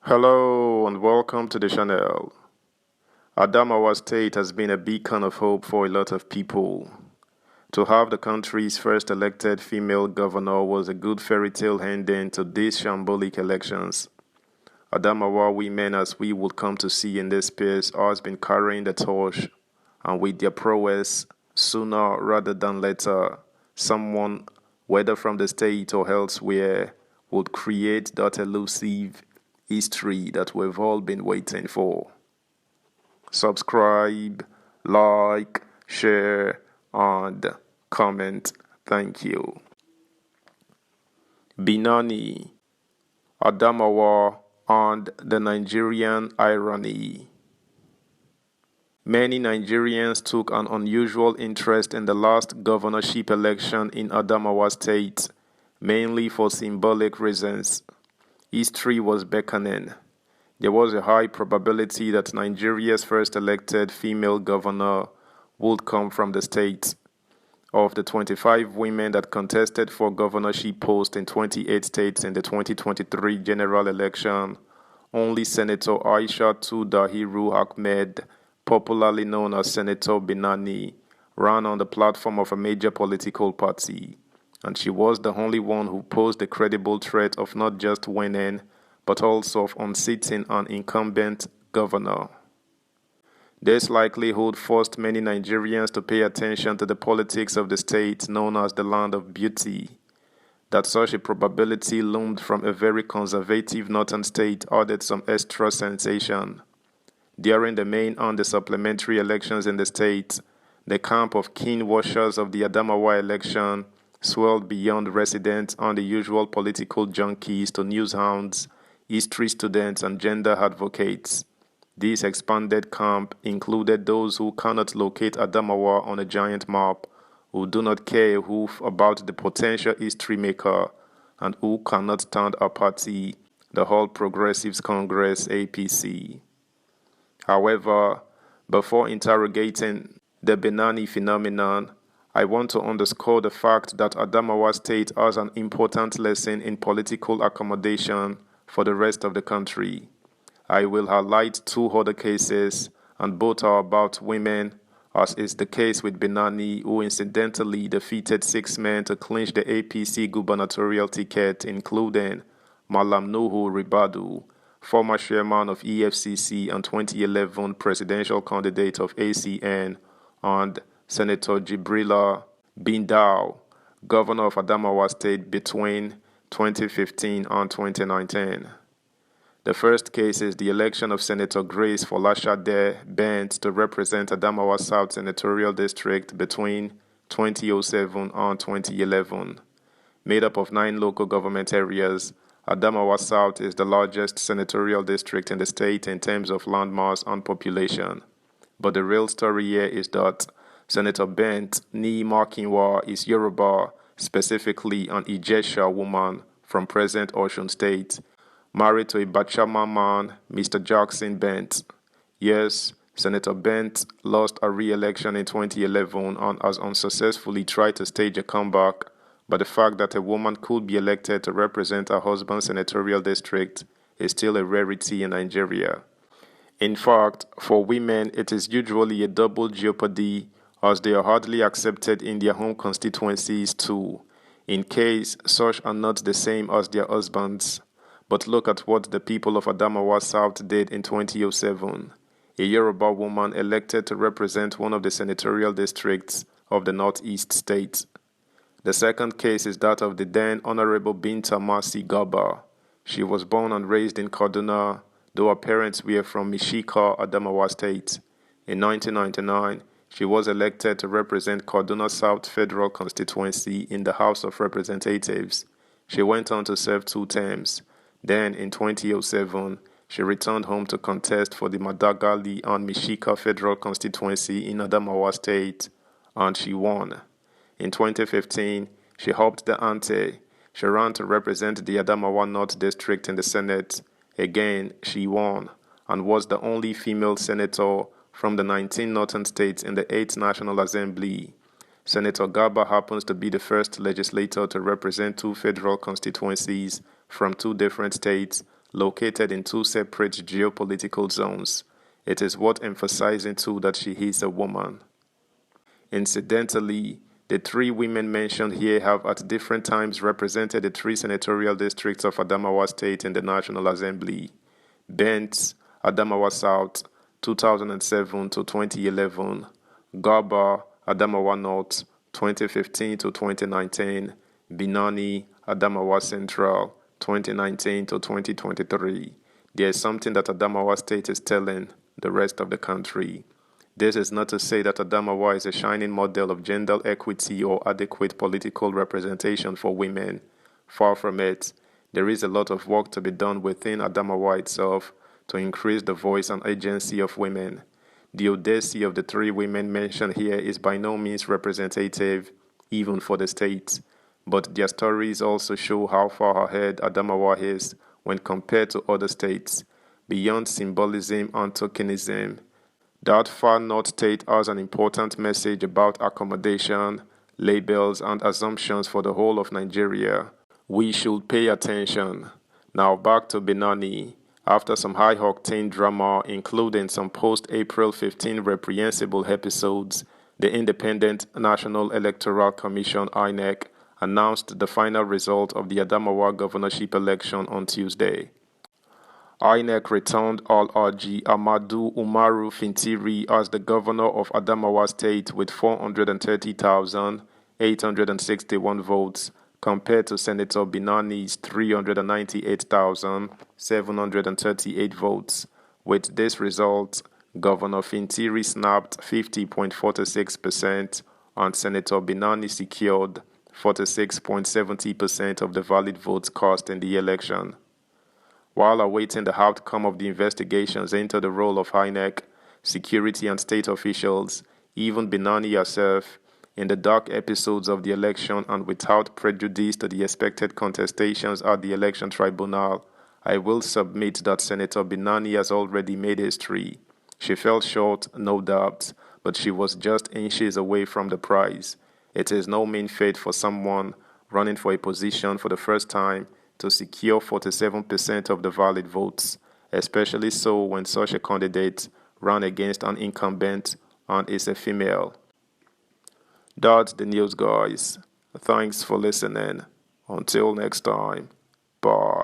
Hello and welcome to the channel. Adamawa State has been a beacon of hope for a lot of people. To have the country's first elected female governor was a good fairy tale ending to these shambolic elections. Adamawa women, as we would come to see in this space, has been carrying the torch, and with their prowess, sooner rather than later, someone, whether from the state or elsewhere, would create that elusive history that we've all been waiting for. Subscribe, like, share, and comment. Thank you. Binani, Adamawa, and the Nigerian irony. Many Nigerians took an unusual interest in the last governorship election in Adamawa State, mainly for symbolic reasons. History was beckoning. There was a high probability that Nigeria's first elected female governor would come from the state. Of the 25 women that contested for governorship posts in 28 states in the 2023 general election, only Senator Aisha Dahiru Ahmed, popularly known as Senator Binani, ran on the platform of a major political party, and she was the only one who posed the credible threat of not just winning, but also of unseating an incumbent governor. This likelihood forced many Nigerians to pay attention to the politics of the state known as the Land of Beauty. That such a probability loomed from a very conservative northern state added some extra sensation. During the main and the supplementary elections in the state, the camp of keen watchers of the Adamawa election swelled beyond residents and the usual political junkies to news hounds, history students, and gender advocates. This expanded camp included those who cannot locate Adamawa on a giant map, who do not care a hoof about the potential history maker, and who cannot stand a party, the All Progressives Congress APC. However, before interrogating the Binani phenomenon, I want to underscore the fact that Adamawa State has an important lesson in political accommodation for the rest of the country. I will highlight two other cases, and both are about women, as is the case with Binani, who incidentally defeated 6 men to clinch the APC gubernatorial ticket, including Malam Nuhu Ribadu, former chairman of EFCC and 2011 presidential candidate of ACN, and Senator Jibrila Bindao, governor of Adamawa State between 2015 and 2019. The first case is the election of Senator Grace Folashade Bent to represent Adamawa South Senatorial District between 2007 and 2011. Made up of 9 local government areas, Adamawa South is the largest senatorial district in the state in terms of landmass and population. But the real story here is that Senator Bent Ni Makinwa is Yoruba, specifically an Ijesha woman from present Osun State, married to a Bachama man, Mr. Jackson Bent. Yes, Senator Bent lost a re-election in 2011 and has unsuccessfully tried to stage a comeback, but the fact that a woman could be elected to represent her husband's senatorial district is still a rarity in Nigeria. In fact, for women, it is usually a double jeopardy, as they are hardly accepted in their home constituencies too, in case such are not the same as their husbands. But look at what the people of Adamawa South did in 2007. A Yoruba woman elected to represent one of the senatorial districts of the Northeast state. The second case is that of the then Honorable Binta Masi Gaba. She was born and raised in Kaduna, though her parents were from Mishika, Adamawa State. In 1999, she was elected to represent Kaduna South Federal Constituency in the House of Representatives. She went on to serve 2 terms. Then, in 2007, she returned home to contest for the Madagali and Mishika Federal Constituency in Adamawa State, and she won. In 2015, she upped the ante. She ran to represent the Adamawa North District in the Senate. Again, she won, and was the only female senator from the 19 northern states in the 8th National Assembly. Senator Gaba happens to be the first legislator to represent 2 federal constituencies from 2 different states located in two separate geopolitical zones. It is worth emphasizing too that she is a woman. Incidentally, the three women mentioned here have at different times represented the three senatorial districts of Adamawa State in the National Assembly. Bent, Adamawa South, 2007 to 2011, Garba, Adamawa North, 2015 to 2019, Binani, Adamawa Central, 2019 to 2023. There is something that Adamawa State is telling the rest of the country. This is not to say that Adamawa is a shining model of gender equity or adequate political representation for women. Far from it. There is a lot of work to be done within Adamawa itself to increase the voice and agency of women. The audacity of the three women mentioned here is by no means representative, even for the state, but their stories also show how far ahead Adamawa is when compared to other states. Beyond symbolism and tokenism, that far north state has an important message about accommodation, labels, and assumptions for the whole of Nigeria. We should pay attention. Now back to Binani. After some high-octane drama, including some post-April 15 reprehensible episodes, the Independent National Electoral Commission (INEC) announced the final result of the Adamawa governorship election on Tuesday. INEC returned Alhaji Amadu Umaru Fintiri as the governor of Adamawa State with 430,861 votes, compared to Senator Binani's 398,738 votes. With this result, Governor Fintiri snapped 50.46% and Senator Binani secured 46.70% of the valid votes cast in the election. While awaiting the outcome of the investigations into the role of INEC, security and state officials, even Binani herself, in the dark episodes of the election and without prejudice to the expected contestations at the election tribunal, I will submit that Senator Binani has already made history. She fell short, no doubt, but she was just inches away from the prize. It is no mean feat for someone running for a position for the first time to secure 47% of the valid votes, especially so when such a candidate ran against an incumbent and is a female. That's the news, guys. Thanks for listening. Until next time, bye.